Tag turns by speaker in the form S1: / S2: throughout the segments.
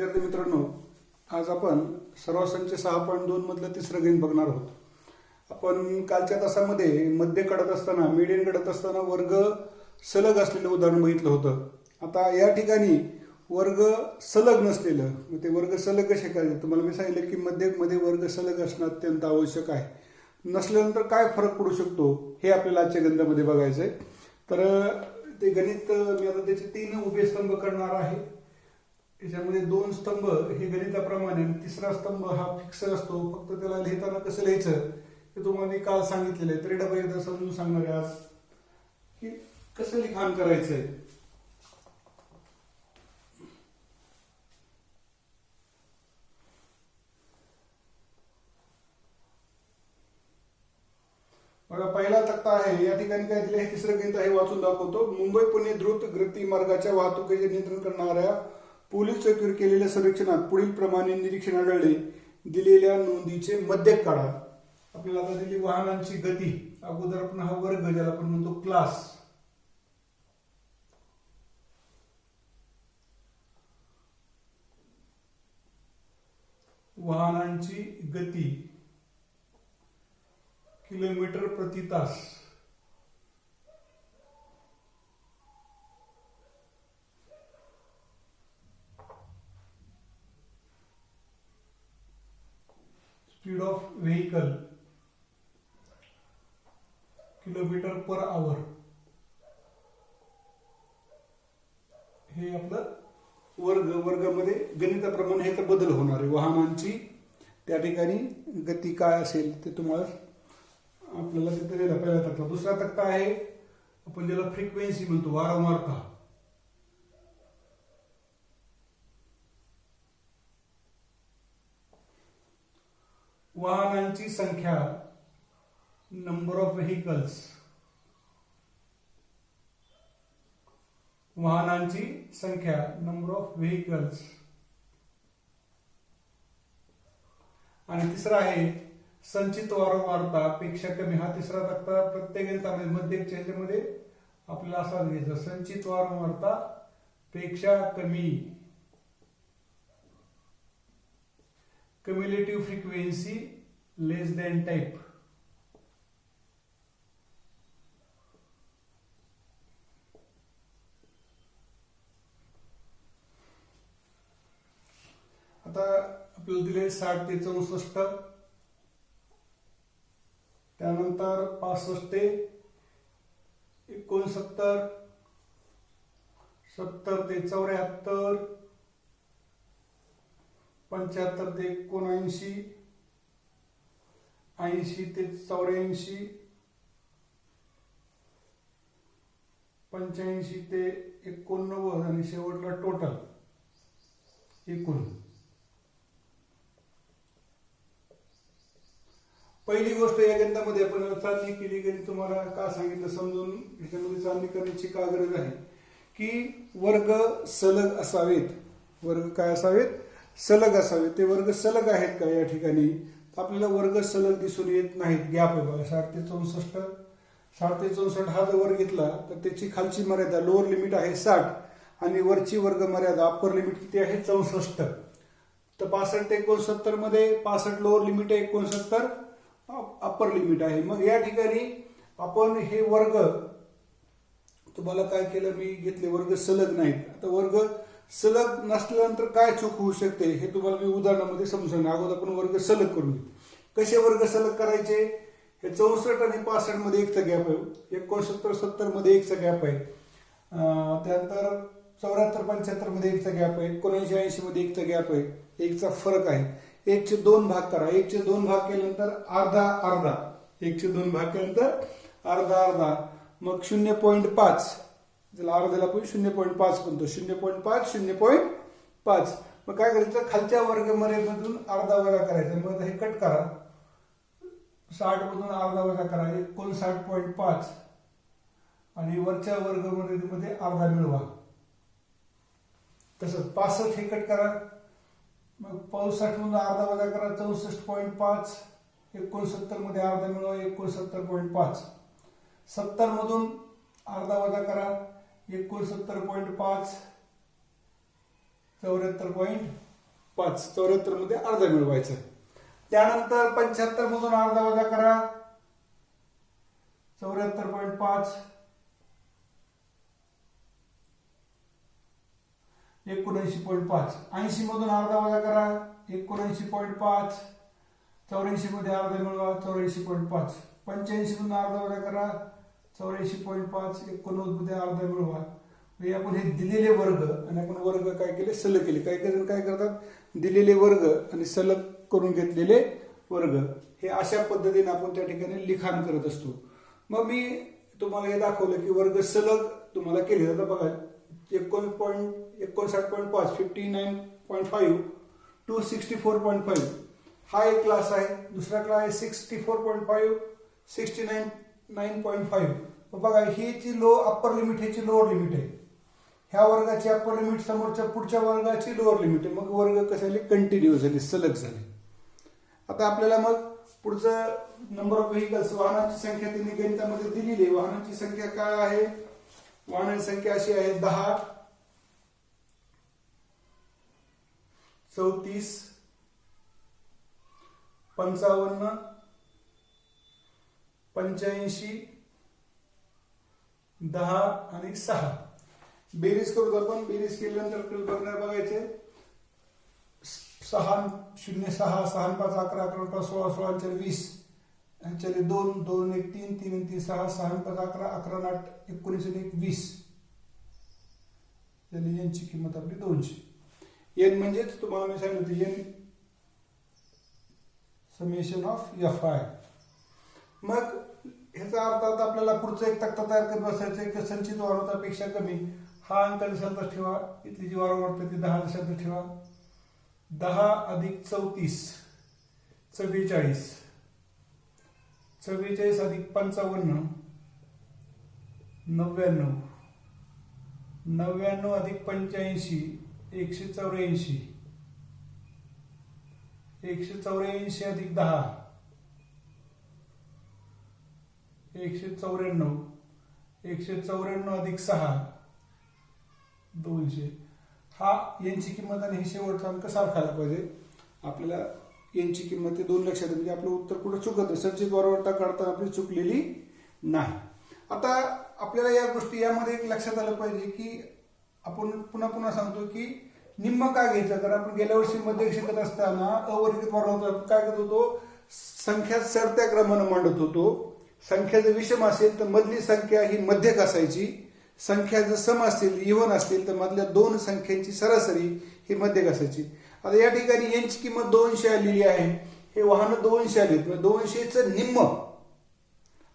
S1: विद्यार्थी मित्रांनो, आज आपण सराव संच 6.2 मधलं तिसरं गणित बघणार आहोत. आपण कालच्या तासामध्ये मध्य काढत असताना मीडियन काढत असताना वर्ग सलग असलेलं उदाहरण बघितलं होतं. आता या ठिकाणी वर्ग सलग नसलेलं, मग ते वर्ग सलग कसे करायचे तुम्हाला मी सांगितलं की मध्ये वर्ग सलग असणं अत्यंत आवश्यक आहे. नसल्यानंतर काय फरक पडू शकतो हे आपल्याला आजच्या गणितामध्ये बघायचं आहे. तर ते गणित मी आता त्याचे 3 उभे स्तंभ करणार आहे. याच्यामध्ये 2 स्तंभ हे गणिताप्रमाणे, तिसरा स्तंभ हा फिक्स असतो. फक्त त्याला लिहिताना कसं लिहायचं हे तुम्हाला मी काल सांगितलेलं आहे. तरी डबल एकदा समजून सांगणार आहे आज की कसं लिखाण करायचंय. बघा, पहिला तक्ता आहे. या ठिकाणी काय दिलं हे तिसरं गणित आहे, वाचून दाखवतो. मुंबई पुणे द्रुत गती मार्गाच्या वाहतुकीचे नियंत्रण करणाऱ्या पोलीस चौकीवर केलेल्या सर्वेक्षणात पुढील प्रमाणे निरीक्षण आढळले. दिलेल्या नोंदीचे मध्यक काढा. आपल्याला आता दिली वाहनांची गती. अगोदर आपण हा वर्ग ज्याला आपण म्हणतो क्लास, वाहनांची गती किलोमीटर प्रति तास. Speed of vehicle kilometre per hour. हे आपलं वर्गामध्ये गणिताप्रमाणे हे बदल होणार आहे. वाहनांची त्या ठिकाणी गती काय असेल ते तुम्हाला आपल्याला तिथे दिला पहिला तक्ता. दुसरा तक्ता आहे आपण ज्याला फ्रिक्वेन्सी म्हणतो, वारंवारता. वाहनांची संख्या, नंबर ऑफ व्हेकल्स. वाहनांची संख्या, नंबर ऑफ व्हेकल्स. आणि तिसरा आहे संचित वारंवारता पेक्षा कमी. हा तिसरा तक्ता प्रत्येक गणितामध्ये मध्यकच्या ह्याच्यामध्ये आपल्याला असा घ्यायचा, संचित वारंवारता पेक्षा कमी. क्युम्युलेटिव्ह फ्रिक्वेन्सी लेस दॅन टाइप. आता आपल्याला दिले 60 ते 64, त्यानंतर 65 ते 69, 70 ते 74, 75 ते 79, 80 ते 84, 85 ते 89 आणि शेवटला टोटल एकूण. पहिली गोष्ट या गणितामध्ये आपण चालणी केली. गणित तुम्हाला का सांगितलं समजून, ह्याच्यामध्ये चालणी करण्याची का गरज आहे की वर्ग सलग असावेत. वर्ग काय असावेत? सलग असावेत. ते वर्ग सलग आहेत का या ठिकाणी? आपल्याला वर्ग सलग दिसून येत नाहीत. गॅप आहे बघा, 60 ते 64. 60 ते 64 हा जर वर्ग घेतला तर त्याची खालची मर्यादा लोअर लिमिट आहे 60 आणि वरची वर्ग मर्यादा अप्पर लिमिट किती आहे? 64. तर 65 ते 69 मध्ये 65 लोअर लिमिट आहे, 69 अप्पर लिमिट आहे. मग या ठिकाणी आपण हे वर्ग तुम्हाला काय केलं, मी घेतले वर्ग सलग नाहीत. आता वर्ग सलग नसल्यानंतर काय चूक होऊ शकते हे तुम्हाला मी उदाहरणामध्ये समजून. अगोदर आपण वर्ग सलग करून घेऊ. कसे वर्ग सलग करायचे? हे 64 आणि 65 मध्ये 1चा गॅप आहे, 69 70 मध्ये 1चा गॅप आहे, त्यानंतर 74 75 मध्ये 1चा गॅप आहे, 79 80 मध्ये 1चा गॅप आहे, 1चा फरक आहे. 1चे 2 भाग करा. 1चे 2 भाग केल्यानंतर अर्धा अर्धा. 1चे 2 भाग केल्यानंतर अर्धा अर्धा. मग 0.5, ज्याला अर्ध्याला आपण 0.5 म्हणतो. 0.5 0.5. मग काय करायचं, खालच्या वर्गमर्यादेमधून अर्धा वजा करायचा. मग हे कट करा. 60 मधून अर्धा वजा करा, 59.5 आणि वरच्या वर्गमर्यादेमध्ये अर्धा मिळवा. तसंच 65 हे कट करा. मग 65 मधून अर्धा वजा करा, 64.5. 69 मध्ये अर्धा मिळवा, 69.5. 70 मधून अर्धा वजा करा, 69.5. 74.5. 5, 74 मध्ये अर्धा मिळवायचा आहे. त्यानंतर 75 मधून अर्धा वजा करा, 74.5, 79.5. 80 मधून अर्धा वजा करा, 79.5, 84 मध्ये अर्धा मिळवा, 84.5. 85 मधून अर्धा वजा करा, 84.5, 89 मध्ये अर्धा मिळवा. आपण हे दिलेले वर्ग आणि आपण वर्ग काय केले, सलग केले. काही जण काय करतात, दिलेले वर्ग आणि सलग करून घेतलेले वर्ग, हे अशा पद्धतीने आपण त्या ठिकाणी लिखाण करत असतो. मग मी तुम्हाला हे दाखवलं की वर्ग सलग तुम्हाला केले जातात. बघा 59.5, 59.5 to 64.5 हा एक क्लास आहे. दुसरा क्लास आहे 64.5, 69.5. बघा ही जी अप्पर लिमिट, ह्याची लोअर लिमिट आहे. ह्या वर्गाची अप्पर लिमिट, समोरच्या पुढच्या वर्गाची लोअर लिमिट आहे. मग वर्ग कसे झाले, कंटिन्यू झाले, सलग झाले. आता आपल्याला मग पुढचं नंबर ऑफ व्हेकल्स, वाहनांची संख्या त्यांनी गणितामध्ये दिलेली आहे. वाहनांची संख्या काय आहे, वाहनांची संख्या अशी आहे 10, 34, 55, 85, 10 आणि 6. बेरीज करू आपण. बेरीज केल्यानंतर बघायचे 6, 0, 6, 6, 5, 11, 11, 16, 16, 20, 2, 2, 1, 3, 3, 3, 6, 6, 5, 11, 11, 8, 19, 20. यांची किंमत आपली 200. एन म्हणजेच तुम्हाला मी सांगितलं एन समेशन ऑफ एफ आहे. मग ह्याचा अर्थ आता आपल्याला पुढचा एक तक्ता तयार करत बसायचं आहे की संचित वारंवारतापेक्षा कमी. हा अंक दशांश ठेवा, इथली जी वारंवारता ती 10 दशांश ठेवा. 10 अधिक 34, 44, 44 अधिक 55, 99, 99 अधिक 85, 184, 184 अधिक 10, 194, 194 अधिक 6, 200. हा यांची किंमत आणि हे शेवटचा अंक सारखा आला पाहिजे. आपल्याला यांची किंमत ते 2 लक्षात, म्हणजे आपलं उत्तर कुठं चुकत नाही. संचित वारंवारता काढताना आपली चुकलेली नाही. आता आपल्याला या गोष्टी यामध्ये एक लक्षात आलं पाहिजे की आपण पुन्हा पुन्हा सांगतो की निम्म का घ्यायचं. तर आपण गेल्या वर्षी मध्य शिकत असताना अवर्गित वारंवारता काय करत होतो, संख्या चढत्या क्रमानं मांडत होतो. संख्या जर विषम असेल तर मधली संख्या ही मध्यक असायची. संख्या जर सम असतील, इव्हन असतील, तर मधल्या 2 संख्यांची सरासरी ही मध्यक असायची. आता या ठिकाणी यांची किंमत 200 आलेली आहे. हे वाहन 200 आलेत. 200चं निम्म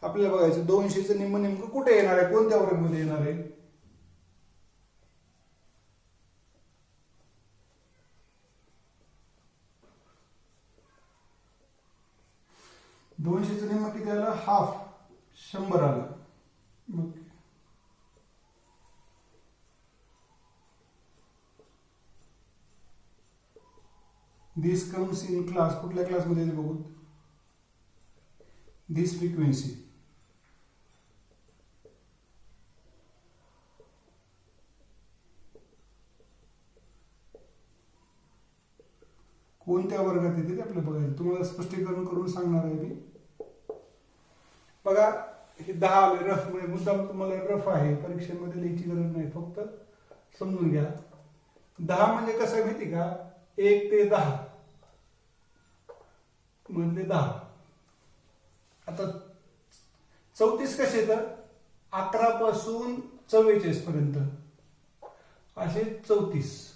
S1: आपल्याला बघायचं. 200चं निम्म नेमकं कुठे येणार आहे, कोणत्या वर्गामध्ये येणार आहे. 200चं निम्म किती आलं, हाफ, 100 आलं. मग दिस कम्स इन क्लास, कुठल्या क्लासमध्ये बघू, दिस फ्रिक्वेन्सी. कोणत्या वर्गात येते ते आपल्याला बघायचं. तुम्हाला स्पष्टीकरण करून सांगणार आहे मी. बघा हे 10 आले रफ, म्हणजे मुद्दाम तुम्हाला रफ आहे, परीक्षेमध्ये लिहायची गरज नाही, फक्त समजून घ्या. 10 म्हणजे कसं माहिती का, 1 ते 10 मधले 10. आता 34 कसे, तर 11 पासून 44 पर्यंत असे 34.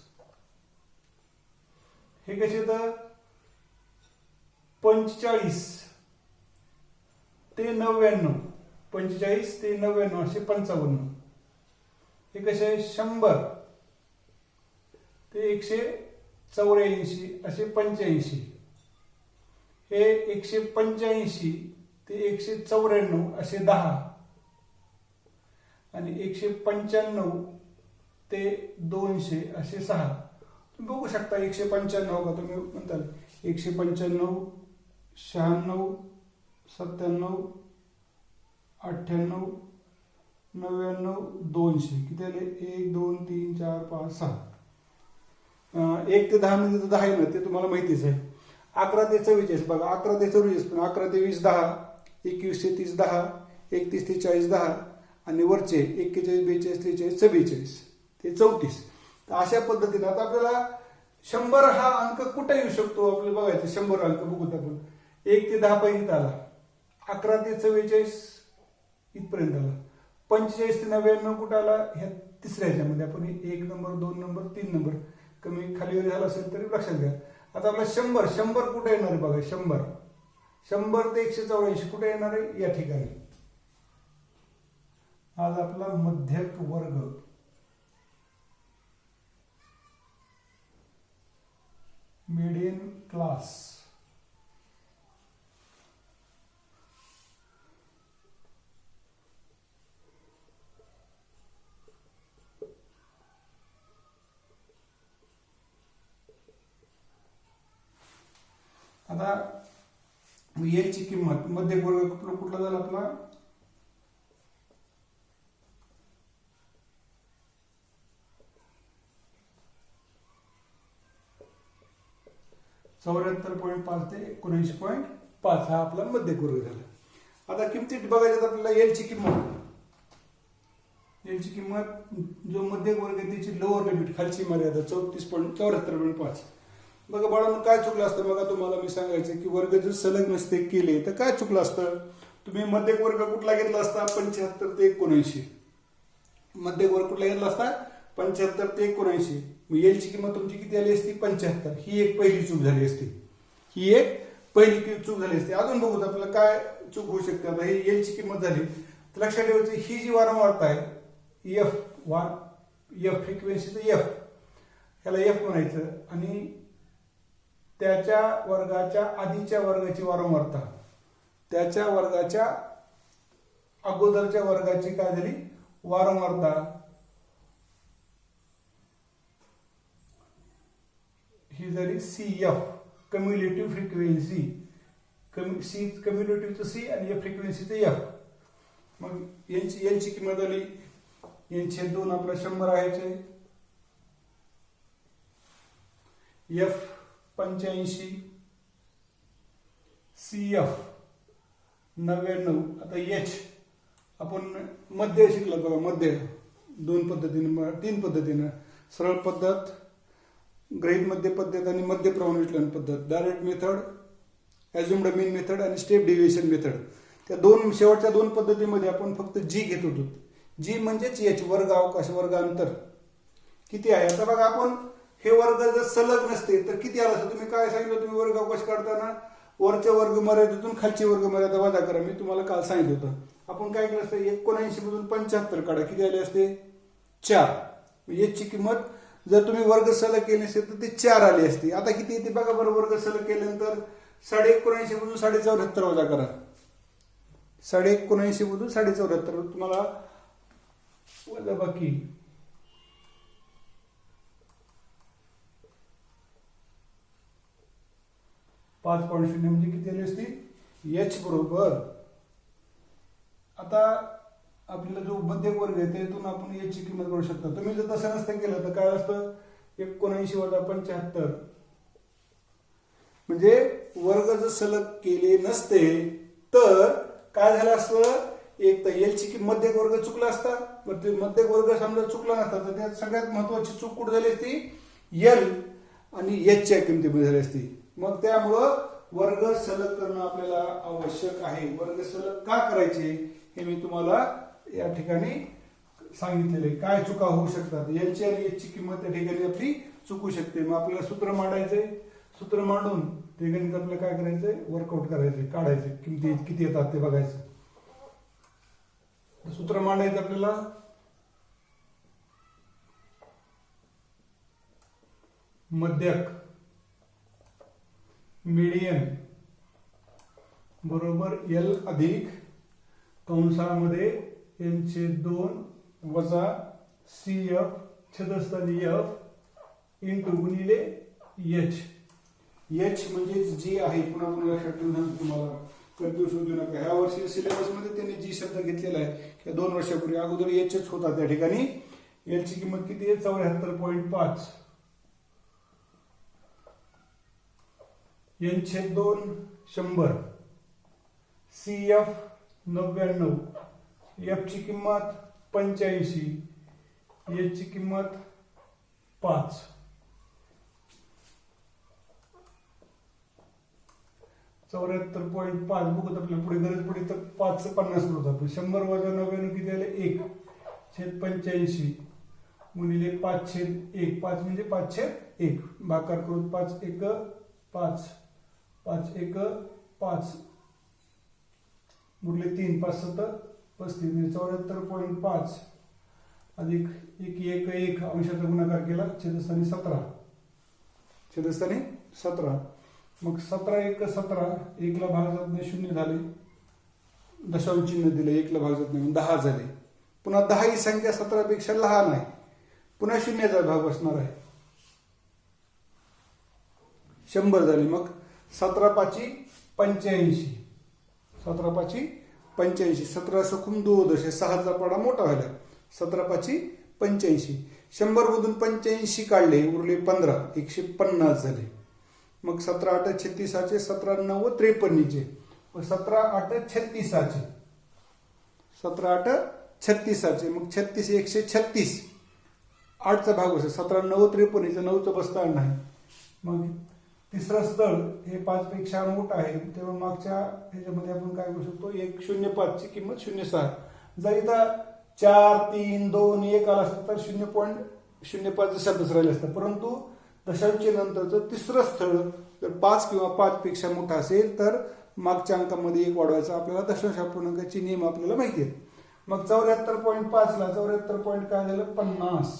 S1: हे कसे, तर 45 ते 99, 45 ते 99 असे 55. हे कसे, 100 ते 184 असे 85. हे 185 ते 194 असे 10 आणि 195 ते 200 असे 6. तुम्ही बघू शकता 195 का, तुम्ही म्हणताल 195, 96, 97, 98, 99, 200 किती आले, 1, 2, 3, 4, 5, 6. 1 ते 10 म्हणजे 10 आहे ना, ते तुम्हाला माहितीच आहे. 11 ते 44 बघा, 11 ते 44 पण 11 ते 20 10, 21 ते 30 10, 31 ते 40 10 आणि वरचे 41 42 43 44 ते 34. तर अशा पद्धतीने आता आपल्याला 100 हा अंक कुठे येऊ शकतो आपल्याला बघायचं. 100 अंक बघूत आपण. 1 ते 10 पर्यंत आला, 11 ते 44 इथपर्यंत आला, 45 ते 99 कुठं आला, ह्या तिसऱ्या ह्याच्यामध्ये आपण 1 नंबर 2 नंबर 3 नंबर कमी खाली झाला असेल तरी लक्षात घ्या. आता आपला 100 कुठे येणार आहे बघा. 100 ते 184 कुठे येणार आहे, या ठिकाणी. आज आपला मध्यक वर्ग मिडियन क्लास आता याची किंमत मध्यक वर्ग कुठला झाला आपला, .74.5 ते 79.5 हा आपला मध्यक वर्ग झाला. आता किमतीत बघायच्यात आपल्याला एलची किंमत जो मध्यक वर्ग आहे त्याची लोअर लिमिट खालची मर्यादा 74.5. बघा बाळांनो, काय चुकलं असतं बघा, तुम्हाला मी सांगायचं की वर्ग जर सलग नसते केले तर काय चुकलं असतं. तुम्ही मध्यक वर्ग कुठला घेतला असता, 75 ते 79. मध्यक वर्ग कुठला घेतला असता, 75 ते 79. मग एलची किंमत तुमची किती आली असती, 75. ही एक पहिली चूक झाली असती. अजून बघू आपल्याला काय चूक होऊ शकते. आता ही एलची किंमत झाली तर लक्षात ठेवायची, ही जी वारंवारता आहे एफ फ्रिक्वेन्सीचं एफ, ह्याला एफ म्हणायचं, आणि त्याच्या वर्गाच्या आधीच्या वर्गाची वारंवारता त्याच्या वर्गाच्या अगोदरच्या वर्गाची काय झाली वारंवारता, ही झाली C F cumulative frequency. C कम्युलेटिव्हचं सी आणि एफ फ्रिक्वेन्सीचं एफ. मग यांची किंमत आली, यांचे 2 आपला 100 आहे, एफ 85, सी एफ 99. आता एच आपण मध्य शिकलो बघा. मध्य 2 पद्धतीने 3 पद्धतीने, सरळ पद्धत, ग्रहित मध्य पद्धत आणि मध्य प्रमाण विचलन पद्धत, डायरेक्ट मेथड, ॲझ्युम्ड मीन मेथड आणि स्टेप डेव्हिएशन मेथड. त्या शेवटच्या 2 पद्धतीमध्ये आपण फक्त जी घेत होतो. जी म्हणजेच एच, वर्ग अवकाश, वर्ग अंतर किती आहे. आता बघा, आपण हे वर्ग जर सलग नसते तर किती आला असतं. तुम्ही काय सांगितलं, तुम्ही वर्ग अवकाश काढताना वरच्या वर्ग मर्यादेतून खालची वर्ग मर्यादा वजा करा. मी तुम्हाला काल सांगितलं होतं. आपण काय केलं असतं, 79 मधून 75 काढा, किती आले असते, 4. याची किंमत जर तुम्ही वर्ग सलग केले असेल तर ते 4 आली असते. आता किती येते बघा बरं, वर्ग सलग केल्यानंतर 79.5 मधून 74.5 वजा करा. 79.5 मधून 74.5 तुम्हाला वजा बाकी 5.0 म्हणजे किती आली असती, एच बरोबर. आता आपल्याला जो मध्यक वर्ग आहे त्यातून आपण याची किंमत करू शकतो. तुम्ही जर तसं नसतं केलं तर काय असतं, 79 वजा 75, म्हणजे वर्ग जर सलग केले नसते तर काय झालं असतं, एक तर एलची किंमत मध्यक वर्ग चुकला असता. ते मध्यक वर्ग समजा चुकला नसता तर त्यात सगळ्यात महत्वाची चूक कुठे झाली असती, एल आणि एचच्या किमतीमध्ये झाली असती. मग त्यामुळं वर्ग सलग करणं आपल्याला आवश्यक आहे. वर्ग सलग का करायचे हे मी तुम्हाला या ठिकाणी सांगितलेले. काय चुका होऊ शकतात, एलची आणि एचची किंमत त्या ठिकाणी आपली चुकू शकते. मग आपल्याला सूत्र मांडायचंय, सूत्र मांडून ते गणित आपल्याला काय करायचंय, वर्कआउट करायचंय, काढायचे किमती किती येतात ते बघायचं. सूत्र मांडायचं आपल्याला, मध्यक मीडियन बरोबर एल अधिक कंसामध्ये यांचे 2 वजा सी एफ छेदस्थानी एफ इंटू गुणिले एच. एच म्हणजे जी आहे, पुन्हा पुन्हा लक्षात ठेवून सांगतो तुम्हाला, कन्फ्यूज होऊ नका. ह्या वर्षी सिलेबस मध्ये त्यांनी जी शब्द घेतलेला आहे की 2 वर्षापूर्वी अगोदर एचच होता. त्या ठिकाणी एलची किंमत किती आहे, 74.5. n/2 100, CF 99, F ची किंमत 85, H ची किंमत 5. .5 बघत आपल्याला पुढे गरज पडली तर 5 50 होतं. 100 वजा 99 किती आले? 1/85 गुणिले 5/1. 5 म्हणजे 5/1. भागाकार करून 5×1 5, 5×1 5 गुणिले 3, 5×7 35. 74.5 अधिक 1 अंशाचा गुणाकार केला, छेदस्थानी 17. छेदस्थानी 17. मग 17×1 17. 1 ला भाग जात नाही, 0 झाले. दशांश चिन्ह दिले, 1 ला भाग जात नाही, 10 झाले. पुन्हा 10 ही संख्या 17 पेक्षा लहान आहे, पुन्हा 0चा भाग बसणार आहे. 100 झाले. मग 17×5 85. 17×5 85. 17 सकून 2 दशे 6चा पाडा मोठा व्हायला. 17×5 85. 100 मधून 85 काढले, उरले 15. 150 झाले. मग 17×8 36. 17×9 53. मग 17×8 36. 17×8 36. मग 36 136. 8चा भाग बसेल. 17×9 53. 9चं बसता नाही. मग तिसरं स्थळ हे 5 पेक्षा मोठं आहे, तेव्हा मागच्या ह्याच्यामध्ये आपण काय करू शकतो? 1.05 ची किंमत 0.6. जर इथं 4 3 2 1 आला असतं तर 0.05 शब्दच राहिले असतं. परंतु दशांशच्या नंतरचं तिसरं स्थळ जर 5 किंवा 5 पेक्षा मोठा असेल तर मागच्या अंकामध्ये 1 वाढवायचा. आपल्याला दशांश अपूर्णांकाचे नियम आपल्याला माहिती आहेत. मग 74.5 ला 74 काय झालं? 50.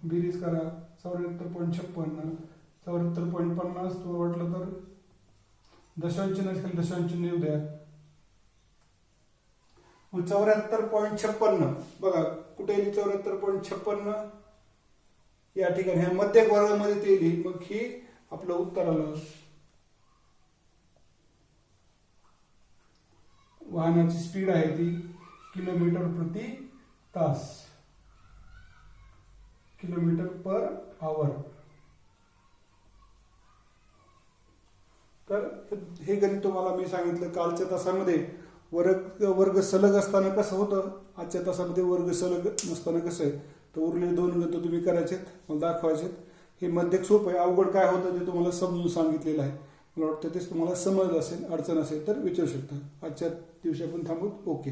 S1: बेरीज करा. 74.56. 74.50. तुम्हाला वाटलं तर दशांश चिन्ह दशांश चिन्ह येऊ द्या. 74.56. बघा कुठे येईल? 74.56 या ठिकाणी ह्या मध्यक वर्गामध्ये ते येईल. मग ही आपलं उत्तर आलं. वाहनाची स्पीड आहे ती किलोमीटर प्रति तास, किलोमीटर पर आवर. तर हे गणित तुम्हाला मी सांगितलं कालच्या तासामध्ये. वर्ग सलग असताना कसं होतं, आजच्या तासामध्ये वर्ग सलग नसताना कसं आहे. तर उरलेले 2 गणित तुम्ही करायचेत, मला दाखवायचेत. हे मध्यक सोपं आहे. अवघड काय होतं ते तुम्हाला समजून सांगितलेलं आहे. मला वाटतं तेच तुम्हाला समजलं असेल, अडचण असेल तर विचारू शकता. आजच्या दिवशी आपण थांबू. ओके.